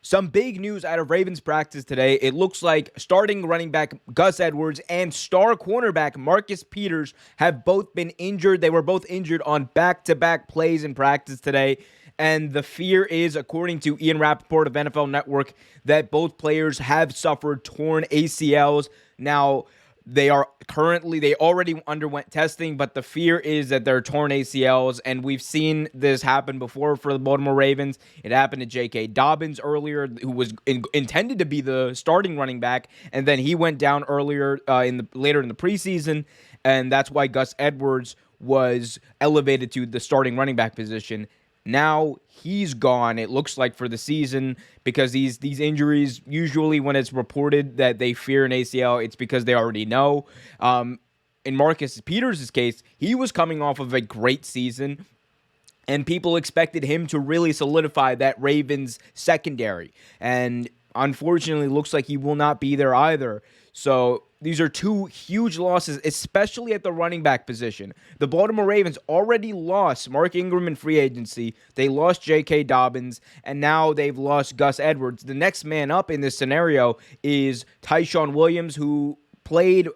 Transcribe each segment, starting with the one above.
Some big news out of Ravens practice today. It looks like starting running back Gus Edwards and star cornerback Marcus Peters have both been injured. They were both injured on back-to-back plays in practice today. And the fear is, according to Ian Rappaport of NFL Network, that both players have suffered torn ACLs. Now, they already underwent testing, but the fear is that they're torn ACLs, and we've seen this happen before for the Baltimore Ravens. It happened to J.K. Dobbins earlier, who was intended to be the starting running back, and then he went down later in the preseason, and that's why Gus Edwards was elevated to the starting running back position. Now he's gone, it looks like, for the season, because these injuries, usually when it's reported that they fear an ACL, it's because they already know. In Marcus Peters' case, he was coming off of a great season, and people expected him to really solidify that Ravens secondary. And unfortunately, it looks like he will not be there either. So these are two huge losses, especially at the running back position. The Baltimore Ravens already lost Mark Ingram in free agency. They lost J.K. Dobbins, and now they've lost Gus Edwards. The next man up in this scenario is Tyshon Williams, who played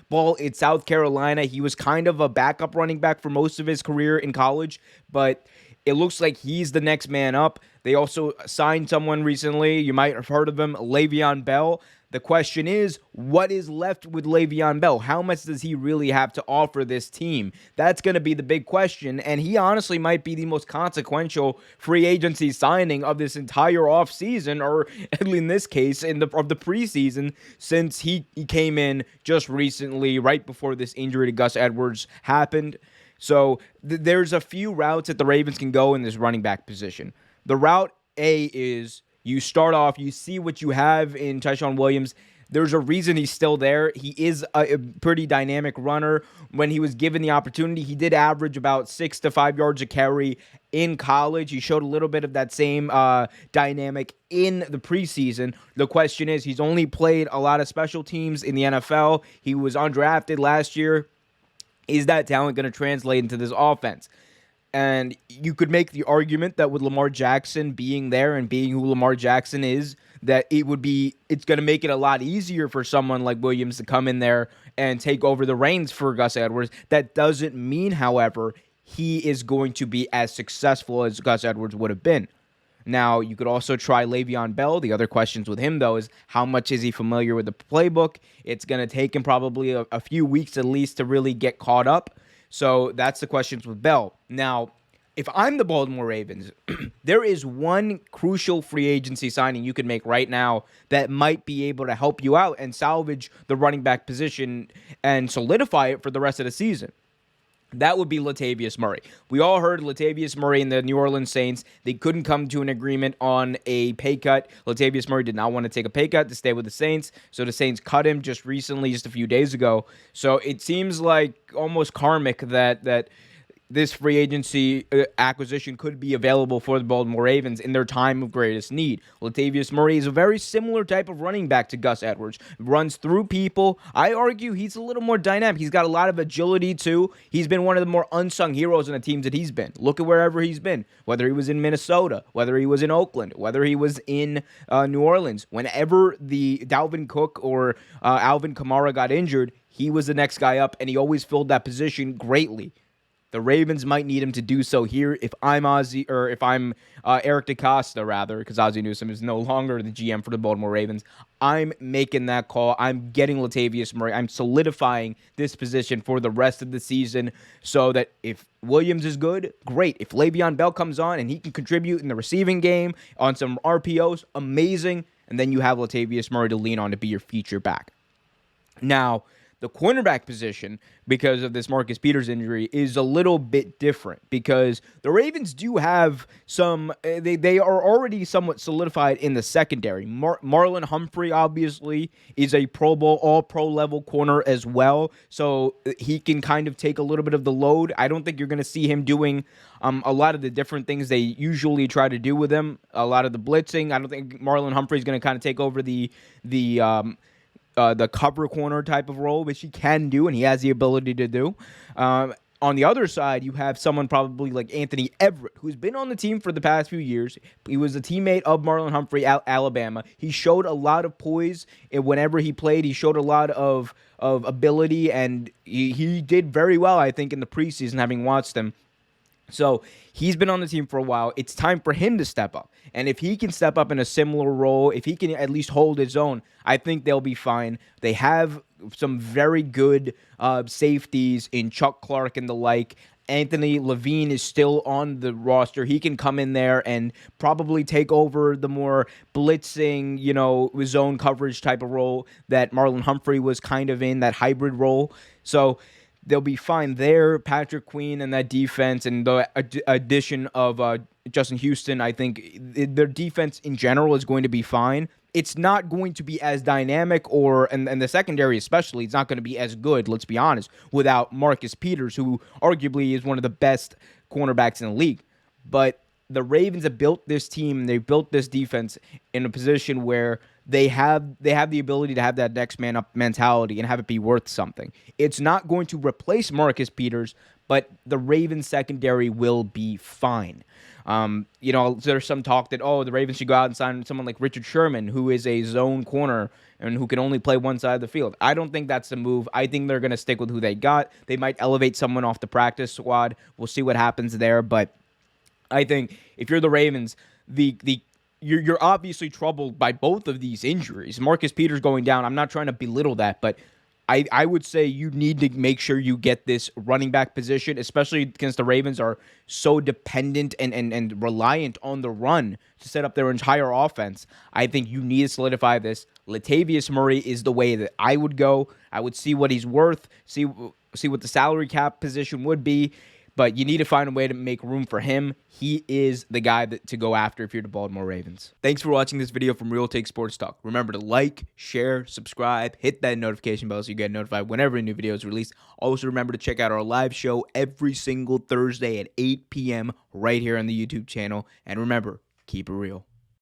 ball in South Carolina. He was kind of a backup running back for most of his career in college, but it looks like he's the next man up. They also signed someone recently. You might have heard of him, Le'Veon Bell. The question is, what is left with Le'Veon Bell? How much does he really have to offer this team? That's going to be the big question, and he honestly might be the most consequential free agency signing of this entire offseason, or in this case, of the preseason, since he came in just recently, right before this injury to Gus Edwards happened. So there's a few routes that the Ravens can go in this running back position. The route A is you start off, you see what you have in Tyshon Williams. There's a reason he's still there. He is a pretty dynamic runner. When he was given the opportunity, he did average about 6 to 5 yards a carry in college. He showed a little bit of that same dynamic in the preseason. The question is, he's only played a lot of special teams in the NFL. He was undrafted last year. Is that talent going to translate into this offense? And you could make the argument that with Lamar Jackson being there and being who Lamar Jackson is, that it's going to make it a lot easier for someone like Williams to come in there and take over the reins for Gus Edwards. That doesn't mean, however, he is going to be as successful as Gus Edwards would have been. Now, you could also try Le'Veon Bell. The other questions with him, though, is how much is he familiar with the playbook? It's going to take him probably a few weeks at least to really get caught up. So that's the questions with Bell. Now, if I'm the Baltimore Ravens, there is one crucial free agency signing you can make right now that might be able to help you out and salvage the running back position and solidify it for the rest of the season. That would be Latavius Murray. We all heard Latavius Murray and the New Orleans Saints. They couldn't come to an agreement on a pay cut. Latavius Murray did not want to take a pay cut to stay with the Saints, so the Saints cut him just a few days ago. So it seems like almost karmic that this free agency acquisition could be available for the Baltimore Ravens in their time of greatest need. Latavius Murray is a very similar type of running back to Gus Edwards. Runs through people. I argue he's a little more dynamic. He's got a lot of agility, too. He's been one of the more unsung heroes in the teams that he's been. Look at wherever he's been. Whether he was in Minnesota, whether he was in Oakland, whether he was in New Orleans. Whenever the Dalvin Cook or Alvin Kamara got injured, he was the next guy up, and he always filled that position greatly. The Ravens might need him to do so here. If I'm Eric DeCosta, rather, because Ozzie Newsome is no longer the GM for the Baltimore Ravens, I'm making that call. I'm getting Latavius Murray. I'm solidifying this position for the rest of the season so that if Williams is good, great. If Le'Veon Bell comes on and he can contribute in the receiving game on some RPOs, amazing. And then you have Latavius Murray to lean on to be your feature back. Now, the cornerback position, because of this Marcus Peters injury, is a little bit different because the Ravens do have some, they are already somewhat solidified in the secondary. Marlon Humphrey, obviously, is a Pro Bowl, all-pro level corner as well, so he can kind of take a little bit of the load. I don't think you're going to see him doing a lot of the different things they usually try to do with him, a lot of the blitzing. I don't think Marlon Humphrey is going to kind of take over the cover corner type of role, which he can do, and he has the ability to do. On the other side, you have someone probably like Anthony Everett, who's been on the team for the past few years. He was a teammate of Marlon Humphrey at Alabama. He showed a lot of poise whenever he played. He showed a lot of ability, and he did very well, I think, in the preseason, having watched him. So he's been on the team for a while. It's time for him to step up. And if he can step up in a similar role, if he can at least hold his own, I think they'll be fine. They have some very good safeties in Chuck Clark and the like. Anthony Levine is still on the roster. He can come in there and probably take over the more blitzing, zone coverage type of role that Marlon Humphrey was kind of in, that hybrid role. So they'll be fine there. Patrick Queen and that defense, and the addition of Justin Houston, I think their defense in general is going to be fine. It's not going to be as dynamic, and the secondary especially, it's not going to be as good, let's be honest, without Marcus Peters, who arguably is one of the best cornerbacks in the league. But the Ravens have built this team, they built this defense in a position where they have the ability to have that next man up mentality and have it be worth something. It's not going to replace Marcus Peters, but the Ravens secondary will be fine. There's some talk that, the Ravens should go out and sign someone like Richard Sherman, who is a zone corner and who can only play one side of the field. I don't think that's the move. I think they're going to stick with who they got. They might elevate someone off the practice squad. We'll see what happens there, but I think if you're the Ravens, you're obviously troubled by both of these injuries. Marcus Peters going down, I'm not trying to belittle that, but I would say you need to make sure you get this running back position, especially against the Ravens are so dependent and reliant on the run to set up their entire offense. I think you need to solidify this. Latavius Murray is the way that I would go. I would see what he's worth, see what the salary cap position would be. But you need to find a way to make room for him. He is the guy to go after if you're the Baltimore Ravens. Thanks for watching this video from Real Take Sports Talk. Remember to like, share, subscribe, hit that notification bell so you get notified whenever a new video is released. Also remember to check out our live show every single Thursday at 8 p.m. right here on the YouTube channel. And remember, keep it real.